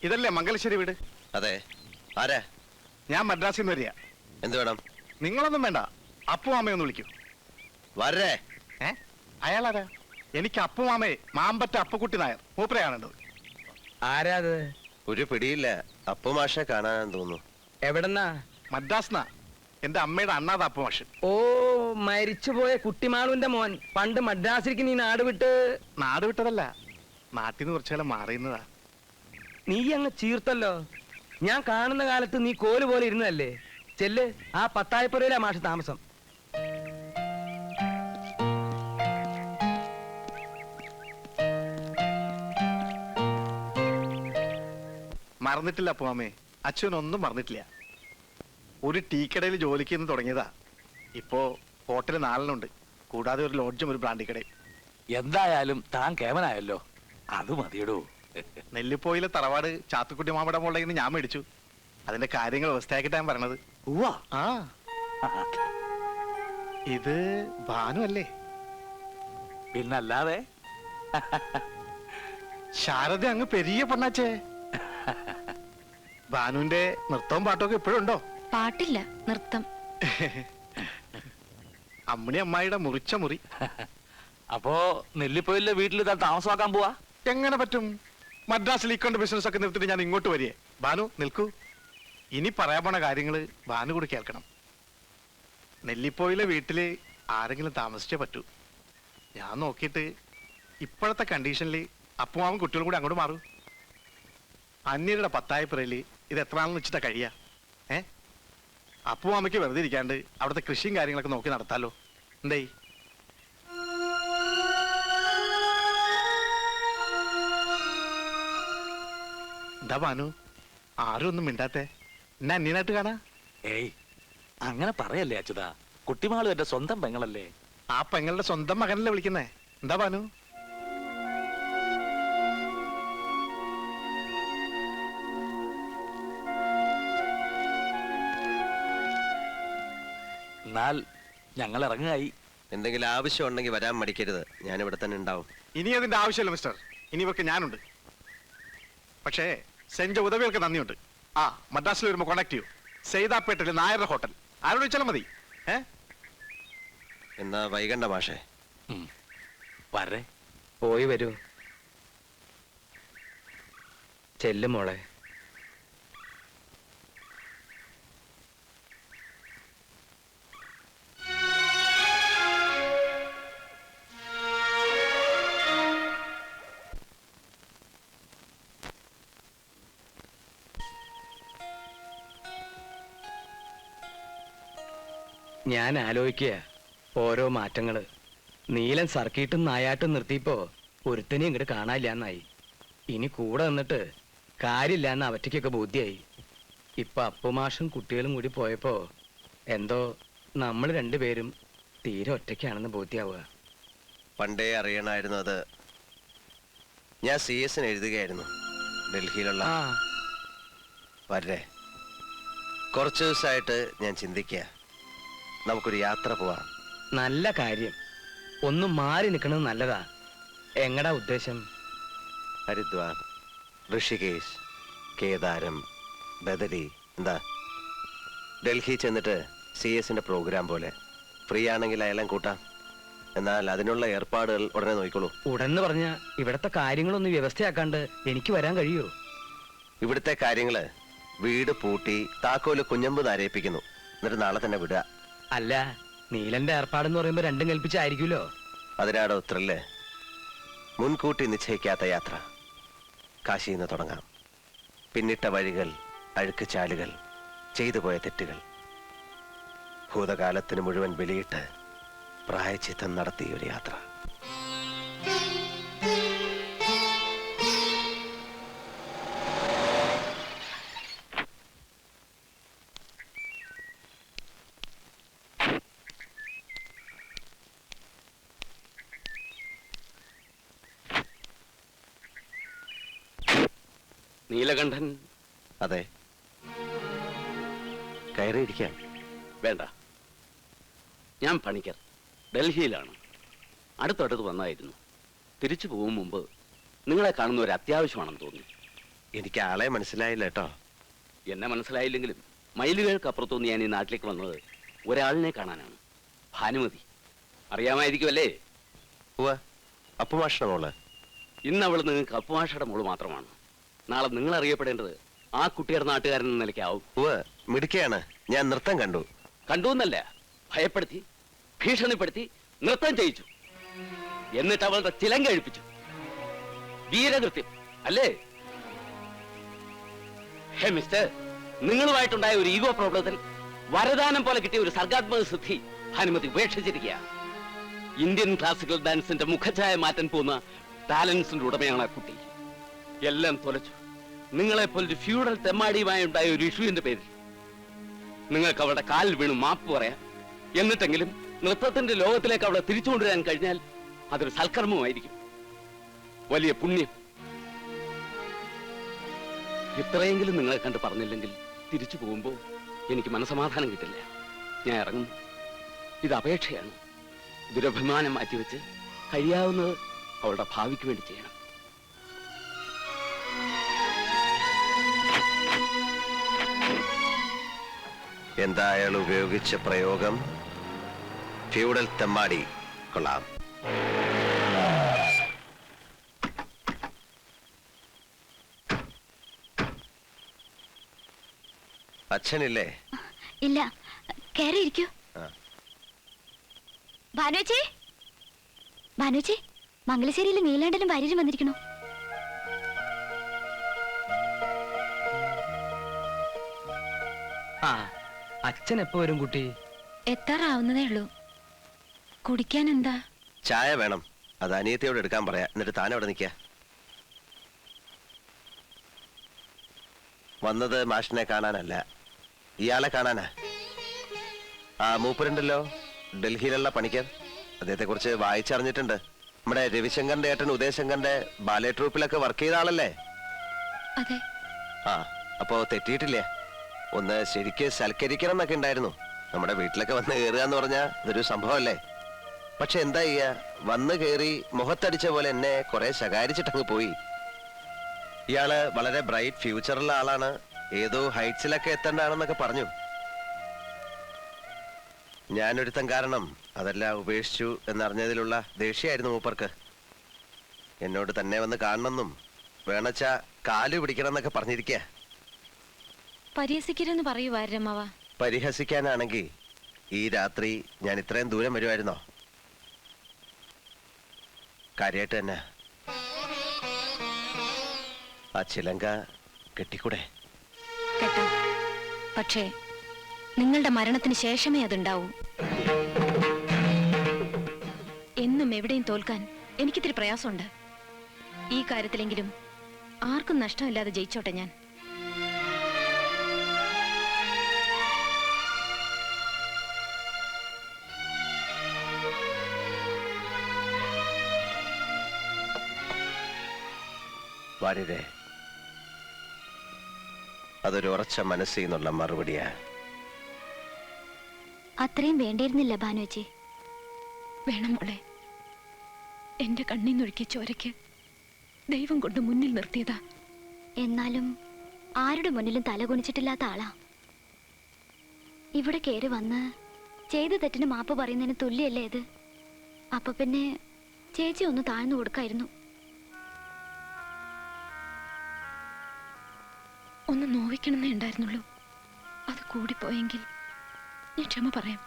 ഇതല്ലേ മംഗലശ്ശേരി വീട്? അതെ. ആരാ? ഞാൻ മദ്രാസിൽ നിന്ന് വരിക. എന്ത് വേണം? നിങ്ങളൊന്നും വേണ്ട, അപ്പു മാമയൊന്ന് വിളിക്കൂ. വരേ. അയാളാരാ? എനിക്ക് അപ്പു മാമയെ മാമ്പറ്റ അപ്പുക്കുട്ടി നായർ മൂപ്പരയാണുണ്ടത്. ആരാ അത്? ഒരു പിടിയില്ല. അപ്പു മാഷെ കാണാൻ തോന്നുന്നു. എവിടെന്നാ? മദ്രാസ്നാ. എന്റെ അമ്മയുടെ അണ്ണാത അപ്പു മാഷ്. ഓ, മരിച്ചുപോയ കുട്ടിമാളുവിന്റെ മോൻ. പണ്ട് മദ്രാസിലേക്ക് നീ നാട് വിട്ട്? നാട് വിട്ടതല്ല, നാട്ടിൽ നിന്ന് കുറച്ചുകാലം മാറിയുന്നതാ. നീ അങ്ങ് ചീർത്തല്ലോ. ഞാൻ കാണുന്ന കാലത്ത് നീ കോല് പോലെ ഇരുന്നതല്ലേ. ചെല്ല്, ആ പത്തായപ്പുരയിലാ മാഷ് താമസം. മറന്നിട്ടില്ല അപ്പു മാമേ, അച്ഛനൊന്നും മറന്നിട്ടില്ല. ഒരു ടീക്കടയിൽ ജോലിക്ക് നിന്ന് തുടങ്ങിയതാ. ഇപ്പോ ഹോട്ടൽ 4 കൂടാതെ ഒരു ലോഡ്ജും ഒരു ബ്രാൻഡി കടയും. എന്തായാലും താൻ കേമനായല്ലോ, അത് മതിയടോ. നെല്ലിപ്പോയിലെ തറവാട് ചാത്തുക്കുട്ടി മാമയുടെ മോളുടെ കയ്യിൽ നിന്ന് ഞാൻ മേടിച്ചു. അതിന്റെ കാര്യങ്ങൾ വ്യവസ്ഥയാക്കിട്ടാ ഞാൻ പറഞ്ഞത്. ആ, ഇത് ഭാനു അല്ലേ? പിന്നല്ലാതെ. ശാരദ അങ്ങ് പെരിയ പെണ്ണാച്ചേ. ഭാനുവിന്റെ നൃത്തവും പാട്ടൊക്കെ ഇപ്പോഴും ഉണ്ടോ? പാട്ടില്ല, നൃത്തം. അമ്മണി അമ്മായിയുടെ മുറിച്ച മുറി. അപ്പോ നെല്ലിപ്പോയിലെ വീട്ടിൽ താൻ താമസമാക്കാൻ പോവാ? എങ്ങനെ പറ്റും? മദ്രാസിൽ ഇക്കൊണ്ട് ബിസിനസ് ഒക്കെ നിർത്തിട്ട് ഞാൻ ഇങ്ങോട്ട് വരികയെ. ഭാനു നിൽക്കൂ. ഇനി പറയാൻ പോണ കാര്യങ്ങള് ഭാനു കൂടി കേൾക്കണം. നെല്ലിപ്പോയിലെ വീട്ടില് ആരെങ്കിലും താമസിച്ചേ പറ്റൂ. ഞാൻ നോക്കിയിട്ട് ഇപ്പോഴത്തെ കണ്ടീഷനിൽ അപ്പുമാവും കുട്ടികളും കൂടി അങ്ങോട്ട് മാറൂ. അന്യരുടെ പത്തായപ്പുറയില് ഇത് എത്ര നാളെന്ന് വെച്ചിട്ടാ കഴിയാ? അപ്പുമാമയ്ക്ക് വെറുതെ ഇരിക്കാണ്ട് അവിടുത്തെ കൃഷിയും കാര്യങ്ങളൊക്കെ നോക്കി നടത്താലോ. എന്തേ? എന്താ ഭാനു, ആരും ഒന്നും മിണ്ടാത്തെ? എന്നെ അന്യനായിട്ട് കാണാ? ഏയ്, അങ്ങനെ പറയല്ലേ അച്യുതാ. കുട്ടിമാളും എന്റെ സ്വന്തം പെങ്ങളല്ലേ. ആ പെങ്ങളുടെ സ്വന്തം മകനല്ലേ വിളിക്കുന്നേ. എന്താ ഭാനു? എന്നാൽ ഞങ്ങൾ ഇറങ്ങായി. എന്തെങ്കിലും ആവശ്യം ഉണ്ടെങ്കിൽ വരാൻ മടിക്കരുത്. ഞാനിവിടെ തന്നെ ഉണ്ടാവും. ഇനി അതിന്റെ ആവശ്യമില്ല മിസ്റ്റർ. ഇനി ഇവർക്ക് ഞാനുണ്ട്. പക്ഷേ സെന്റ് ഉദവികൾക്ക് നന്ദിയുണ്ട്. ആ, മദ്രാസിൽ വരുമ്പോൾ കോണ്ടാക്ട് ചെയ്യൂ. സൈതാപ്പേട്ടിലെ നായരുടെ ഹോട്ടൽ. ആരോട് ചോദിച്ചാലും മതി. എന്നാ വൈകണ്ട മാഷേ. വരേ. പോയി വരൂ. ചെല്ലും മോളെ. ഞാൻ ആലോചിക്കുക ഓരോ മാറ്റങ്ങള്. നീലൻ സർക്കിട്ടും നായാട്ടും നിർത്തിയപ്പോ ഒരുത്തനെ ഇങ്ങോട്ട് കാണാനില്ലാന്നായി. ഇനി കൂടെ നിന്നിട്ട് കാര്യമില്ലാന്ന് അവറ്റയ്ക്കൊക്കെ ബോധ്യായി. ഇപ്പൊ അപ്പുമാഷും കുട്ടികളും കൂടി പോയപ്പോ എന്തോ നമ്മൾ രണ്ടുപേരും തീരെ ഒറ്റയ്ക്കാണെന്ന് ബോധ്യാവുക. പണ്ടേ അറിയണമായിരുന്നു അത്. ഞാൻ CS എഴുതുകയായിരുന്നു ഡൽഹിയിലുള്ള. വരേ. കുറച്ചു ദിവസമായിട്ട് ഞാൻ ചിന്തിക്കുക, നമുക്കൊരു യാത്ര പോവാം. നല്ല കാര്യം. ഒന്ന് മാറി നിൽക്കണത് നല്ലതാ. എങ്ങടാ ഉദ്ദേശം? ഹരിദ്വാർ, ഋഷികേശ്, കേദാരം, ബദരി. എന്താ? ഡൽഹി ചെന്നിട്ട് CS പ്രോഗ്രാം പോലെ ഫ്രീ ആണെങ്കിൽ അയാളെ കൂട്ടാം. എന്നാൽ അതിനുള്ള ഏർപ്പാടുകൾ ഉടനെ നോക്കിക്കോളൂ. ഉടനെ പറഞ്ഞ ഇവിടത്തെ കാര്യങ്ങളൊന്നും വ്യവസ്ഥയാക്കാണ്ട് എനിക്ക് വരാൻ കഴിയോ? ഇവിടുത്തെ കാര്യങ്ങള് വീട് പൂട്ടി താക്കോല് കുഞ്ഞമ്പ് നരയിപ്പിക്കുന്നു. എന്നിട്ട് നാളെ തന്നെ വിടുക. അല്ല, നീലന്റെ ഏർപ്പാടെന്ന് പറയുമ്പോ രണ്ടും കൽപ്പിച്ചായിരിക്കുമല്ലോ. അതിനാടോ ത്രില്ല്. മുൻകൂട്ടി നിശ്ചയിക്കാത്ത യാത്ര. കാശിയിൽ നിന്ന് തുടങ്ങാം. പിന്നിട്ട വഴികൾ, അഴുക്ക് ചാലുകൾ, ചെയ്തു പോയ തെറ്റുകൾ, ഭൂതകാലത്തിന് മുഴുവൻ ബലിയിട്ട് പ്രായച്ചിത്തം നടത്തിയ ഒരു യാത്ര. നീലകണ്ഠൻ? അതെ, കയറിയിരിക്കാം. വേണ്ട, ഞാൻ പണിക്കർ, ഡൽഹിയിലാണ്. അടുത്തടുത്ത് വന്നായിരുന്നു. തിരിച്ചു പോകും മുമ്പ് നിങ്ങളെ കാണുന്ന ഒരു അത്യാവശ്യമാണെന്ന് തോന്നി. എനിക്ക് ആളെ മനസ്സിലായില്ല കേട്ടോ. എന്നെ മനസ്സിലായില്ലെങ്കിലും മൈലുകൾക്ക് അപ്പുറത്തുനിന്ന് ഞാൻ ഈ നാട്ടിലേക്ക് വന്നത് ഒരാളിനെ കാണാനാണ്. ഭാനുമതി അറിയാമായിരിക്കുമല്ലേ? ഉവ്വ, അപ്പുമാഷണ മോള്. ഇന്ന് അവൾ നിങ്ങൾക്ക് അപ്പുമാഷയുടെ മോള് മാത്രമാണ്. നാളെ നിങ്ങൾ അറിയപ്പെടേണ്ടത് ആ കുട്ടിയുടെ നാട്ടുകാരൻ എന്ന നിലയ്ക്കാവും. ഉവ്വ, മിടുക്കിയാണ്. ഞാൻ നൃത്തം കണ്ടു. കണ്ടു എന്നല്ല, ഭയപ്പെടുത്തി, ഭീഷണിപ്പെടുത്തി നൃത്തം ചെയ്യിച്ചു. എന്നിട്ട് അവളുടെ ചിലങ്ക കഴിപ്പിച്ചു. വീരകൃത്യം അല്ലേ? ഹേ മിസ്റ്റർ, നിങ്ങളുമായിട്ടുണ്ടായ ഒരു ഈഗോ പ്രോബ്ലത്തിൽ വരദാനം പോലെ കിട്ടിയ ഒരു സർഗാത്മക സിദ്ധി ഭാനുമതി ഉപേക്ഷിച്ചിരിക്കുക. ഇന്ത്യൻ ക്ലാസിക്കൽ ഡാൻസിന്റെ മുഖഛായ മാറ്റാൻ പോകുന്ന ടാലൻസിന്റെ ഉടമയാണ് ആ കുട്ടി. എല്ലാം തൊലച്ചു. നിങ്ങളെപ്പോലൊരു ഫ്യൂഡൽ തെമ്മാടിയുമായി ഉണ്ടായ ഒരു ഇഷ്യൂവിന്റെ പേരിൽ നിങ്ങൾക്ക് അവളുടെ കാലിൽ വീണ് മാപ്പ് പറയാം. എന്നിട്ടെങ്കിലും നൃത്തത്തിന്റെ ലോകത്തിലേക്ക് അവളെ തിരിച്ചുകൊണ്ടുവരാൻ കഴിഞ്ഞാൽ അതൊരു സൽക്കർമ്മമായിരിക്കും, വലിയ പുണ്യം. ഇത്രയെങ്കിലും നിങ്ങളെ കണ്ട് പറഞ്ഞില്ലെങ്കിൽ തിരിച്ചു പോകുമ്പോൾ എനിക്ക് മനസമാധാനം കിട്ടില്ല. ഞാൻ ഇറങ്ങുന്നു. ഇത് അപേക്ഷയാണ്. ദുരഭിമാനം മാറ്റിവെച്ച് കഴിയാവുന്നത് അവളുടെ ഭാവിക്ക് വേണ്ടി ചെയ്യണം. എന്താ അയാൾ ഉപയോഗിച്ച പ്രയോഗം? ഫ്യൂഡൽ തെമ്മാടി. കൊള്ളാം. അച്ഛനില്ലേ? ഇല്ല, കയറിയിരിക്കൂ. ആ. ഭാനുച്ചി, ഭാനുച്ചി, മംഗലശ്ശേരിയിൽ നീലാണ്ടനും ഭാര്യരും വന്നിരിക്കണോ? ആ, അച്ഛൻ എപ്പോ വരും കുട്ടി? എത്താറാവുന്നതേ ഉള്ളൂ. കുടിക്കാൻ എന്താ? ചായ വേണം. അത് അനിയത്തിയോട് എടുക്കാൻ പറയാ. എന്നിട്ട് താൻ അവിടെ നിൽക്ക. വന്നത് മാഷിനെ കാണാനല്ല, ഇയാളെ കാണാനാ. ആ മൂപ്പരുണ്ടല്ലോ, ഡൽഹിയിലുള്ള പണിക്കർ. അദ്ദേഹത്തെ കുറിച്ച് വായിച്ചറിഞ്ഞിട്ടുണ്ട്. നമ്മുടെ രവിശങ്കറിന്റെ ഏട്ടൻ ഉദയശങ്കറിന്റെ ബാലെ ട്രൂപ്പിലൊക്കെ വർക്ക് ചെയ്ത ആളല്ലേ? അതെ. ആ, അപ്പോ തെറ്റിയിട്ടില്ലേ? ഒന്ന് ശരിക്ക് സൽക്കരിക്കണം എന്നൊക്കെ ഉണ്ടായിരുന്നു. നമ്മുടെ വീട്ടിലൊക്കെ വന്ന് കയറുക എന്ന് പറഞ്ഞാൽ ഇതൊരു സംഭവമല്ലേ? പക്ഷെ എന്താ ചെയ്യാ, വന്ന് കയറി മുഖത്തടിച്ച പോലെ എന്നെ കുറെ ശകാരിച്ചിട്ടങ്ങ് പോയി. ഇയാള് വളരെ ബ്രൈറ്റ് ഫ്യൂച്ചറുള്ള ആളാണ്, ഏതോ ഹൈറ്റ്സിലൊക്കെ എത്തേണ്ടതാണെന്നൊക്കെ പറഞ്ഞു. ഞാനൊരുത്തൻ കാരണം അതെല്ലാം ഉപേക്ഷിച്ചു എന്നറിഞ്ഞതിലുള്ള ദേഷ്യമായിരുന്നു മൂപ്പർക്ക്. എന്നോട് തന്നെ വന്ന് കാണണമെന്നും വേണച്ച കാലു പിടിക്കണം എന്നൊക്കെ പറഞ്ഞിരിക്കുക. പരിഹസിക്കരുന്ന് പറയൂ വാരമ്മവ. പരിഹസിക്കാനാണെങ്കിൽ ഈ രാത്രി ഞാൻ ഇത്രയും ദൂരം വരുമായിരുന്നോ? കാര്യമായിട്ട് തന്നെ. ആ ചിലങ്ക കെട്ടിക്കൂടെ? കേട്ടോ, പക്ഷേ നിങ്ങളുടെ മരണത്തിന് ശേഷമേ അതുണ്ടാവൂ. എന്നും എവിടെയും തോൽക്കാൻ എനിക്കിത്തിരി പ്രയാസമുണ്ട്. ഈ കാര്യത്തിലെങ്കിലും ആർക്കും നഷ്ടമില്ലാതെ ജയിച്ചോട്ടെ ഞാൻ. വാര്യരെ, അതൊരു ഉറച്ച മനസ്സിൽ നിന്നുള്ള മറുപടിയാ. അത്രയും വേണ്ടിയിരുന്നില്ല ഭാനുവച്ചി. വേണം മോളെ. എന്റെ കണ്ണീന്നൊഴുക്കിയ ചോരയ്ക്ക് ദൈവം കൊണ്ട് മുന്നിൽ നിർത്തിയതാ. എന്നാലും ആരുടെ മുന്നിലും തലകുനിച്ചിട്ടില്ലാത്ത ആളാ. ഇവിടെ കയറി വന്ന് ചെയ്ത തെറ്റിന് മാപ്പ് പറയുന്നതിന് തുല്യല്ലേ ഇത്? അപ്പൊ പിന്നെ ചേച്ചി ഒന്ന് താഴ്ന്നു കൊടുക്കായിരുന്നു. ഒന്ന് നോവിക്കണമെന്നേ ഉണ്ടായിരുന്നുള്ളൂ. അത് കൂടിപ്പോയെങ്കിൽ ഞാൻ ക്ഷമ പറയാം.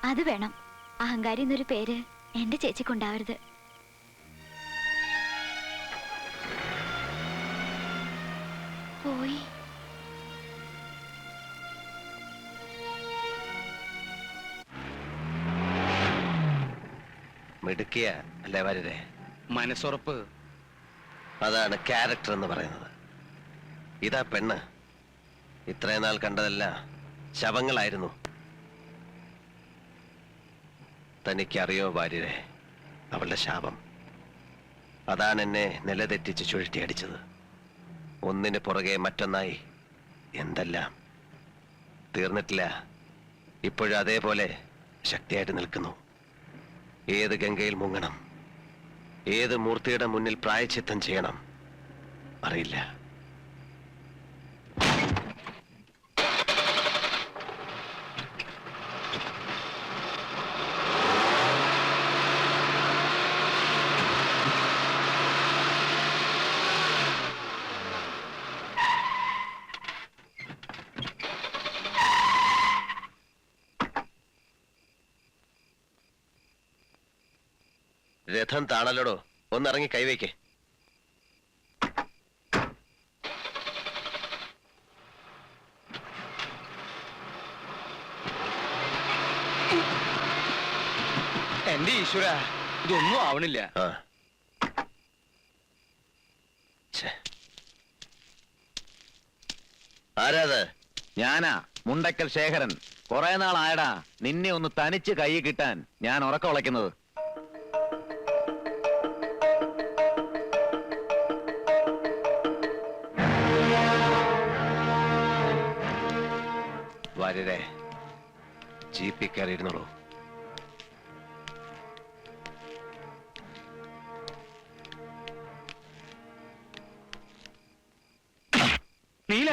അത് വേണം. അഹങ്കാരി എന്നൊരു പേര് എന്റെ ചേച്ചിക്കുണ്ടാവരുത്. പോയി. മിടുക്കിയ അല്ലേ വാര്യരെ? മനസ്സുറപ്പ്. അതാണ് ക്യാരക്ടർ എന്ന് പറയുന്നത്. ഇതാ പെണ്ണ്. ഇത്രയും നാൾ കണ്ടതല്ല ശവങ്ങളായിരുന്നു. തനിക്കറിയോ വാര്യരെ, അവളുടെ ശാപം അതാണ് എന്നെ നിലതെറ്റിച്ച് ചുഴറ്റിയടിച്ചത്. ഒന്നിന് പുറകെ മറ്റൊന്നായി എന്തെല്ലാം. തീർന്നിട്ടില്ല, ഇപ്പോഴും അതേപോലെ ശക്തിയായിട്ട് നിൽക്കുന്നു. ഏത് ഗംഗയിൽ മുങ്ങണം, ഏത് മൂർത്തിയുടെ മുന്നിൽ പ്രായച്ചിത്തം ചെയ്യണം, അറിയില്ല. രഥം താണല്ലോടോ, ഒന്നിറങ്ങി കൈവയ്ക്കേ. എന്റെ ഈശ്വര, ഇതൊന്നും ആവണില്ല. ആ. ഛെ. ആരാത്? ഞാനാ മുണ്ടക്കൽ ശേഖരൻ. കുറെ നാളായടാ നിന്നെ ഒന്ന് തനിച്ച് കൈ കിട്ടാൻ ഞാൻ ഉറക്കം ഉളയ്ക്കുന്നത്. വാര്യരെ, ജീപ്പിൽ കയറിയിരുന്നുള്ളൂ. നീല,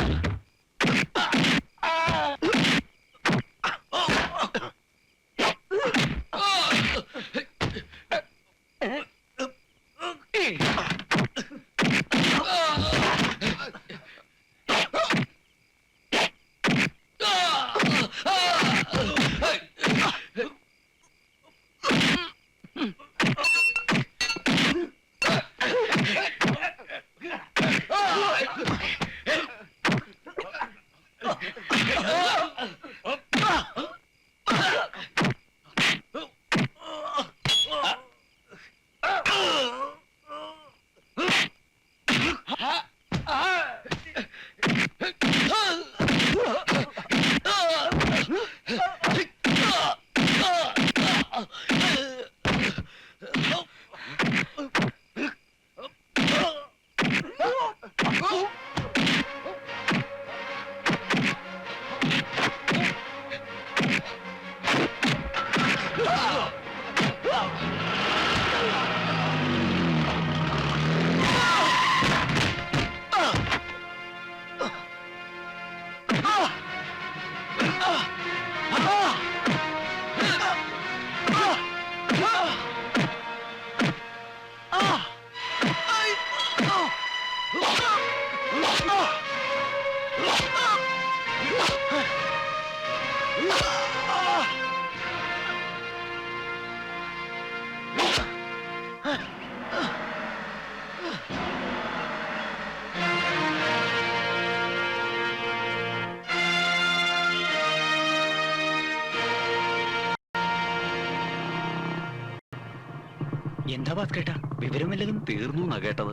എന്താ ഭാസ്കരേട്ടാ, വിവരം വല്ലതും? തീർന്നു എന്നാ കേട്ടത്.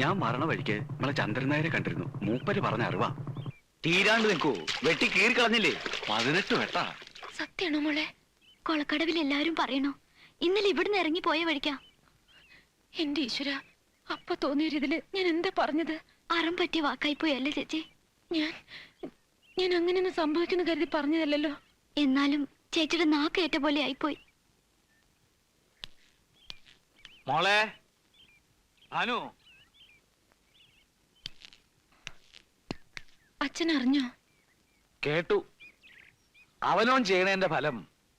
ഞാൻ മരണ വഴിക്ക് നമ്മളെ ചന്ദ്രൻ നായരെ കണ്ടിരുന്നു. മൂപ്പര് പറഞ്ഞ അറിവാ. തീരാണ്ട് നിൽക്കൂ, വെട്ടി കീറി കളഞ്ഞില്ലേ? 18 വെട്ടാ. സത്യാണോ മോളെ? കൊളക്കടവിൽ എല്ലാരും പറയണോ ഇന്നലെ ഇവിടുന്ന് ഇറങ്ങി പോയ വഴിക്കാ? എന്റെ ഈശ്വര, അപ്പൊ തോന്നിയൊരിതില് ഞാൻ എന്താ പറഞ്ഞത്? അറം പറ്റിയ വാക്കായി പോയി അല്ലേ ചേച്ചി? ഞാൻ അങ്ങനെയൊന്നും സംഭവിക്കുന്നു കരുതി പറഞ്ഞതല്ലോ. എന്നാലും ചേച്ചിയുടെ നാക്കേറ്റ പോലെ ആയിപ്പോയി. മോളെ അനു, അച്ഛൻ അറിഞ്ഞോ? കേട്ടു. അവനോൻ ചെയ്യണേന്റെ ഫലം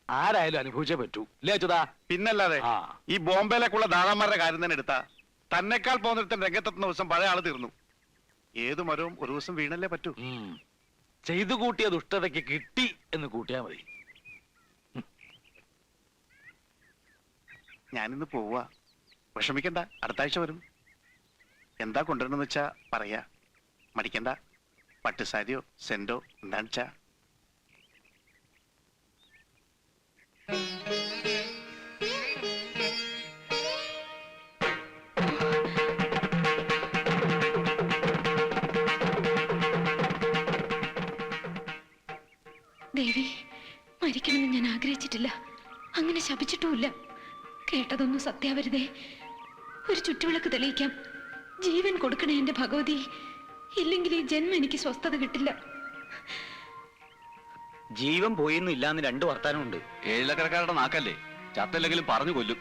ആരായാലും അനുഭവിച്ചേ പറ്റൂ, ഇല്ലേ അച്യുതാ? പിന്നല്ലാതെ ആ. ഈ ബോംബെയിലേക്കുള്ള ദാതാന്മാരുടെ കാര്യം തന്നെ എടുത്താ തന്നെക്കാൾ പോകുന്നിടത്തും രംഗത്തെത്തുന്ന ദിവസം പഴയ ആള് തീർന്നു. ഏതു മരവും ഒരു ദിവസം വീണല്ലേ പറ്റൂ. ചെയ്തു കൂട്ടിയ ദുഷ്ടതയ്ക്ക് കിട്ടി എന്ന് കൂട്ടിയാ മതി. ഞാനിന്ന് പോവാ. വിഷമിക്കണ്ട, അടുത്ത ആഴ്ച വരും. എന്താ കൊണ്ടുവരണമെന്ന് വെച്ചാ പറയാ, മടിക്കണ്ട. പട്ടുസാരിയോ സെന്റോ എന്താണെന്ന് വെച്ചാ. ദേവി, മരിക്കണമെന്ന് ഞാൻ ആഗ്രഹിച്ചിട്ടില്ല, അങ്ങനെ ശപിച്ചിട്ടുമില്ല. കേട്ടതൊന്നും സത്യാവരുതേ. ഒരു ചുറ്റുവിളക്ക് തെളിയിക്കാം. ജീവൻ കൊടുക്കണേ എന്റെ ഭഗവതി, ഇല്ലെങ്കിൽ ഈ ജന്മം എനിക്ക് സ്വസ്ഥത കിട്ടില്ല. ജീവൻ പോയിന്നും ഇല്ലാന്ന് 2 വർത്താനമുണ്ട്. ഏഴിലക്കരക്കാരുടെ നാക്കല്ലേ, ചത്തല്ലെങ്കിലും പറഞ്ഞു കൊല്ലും.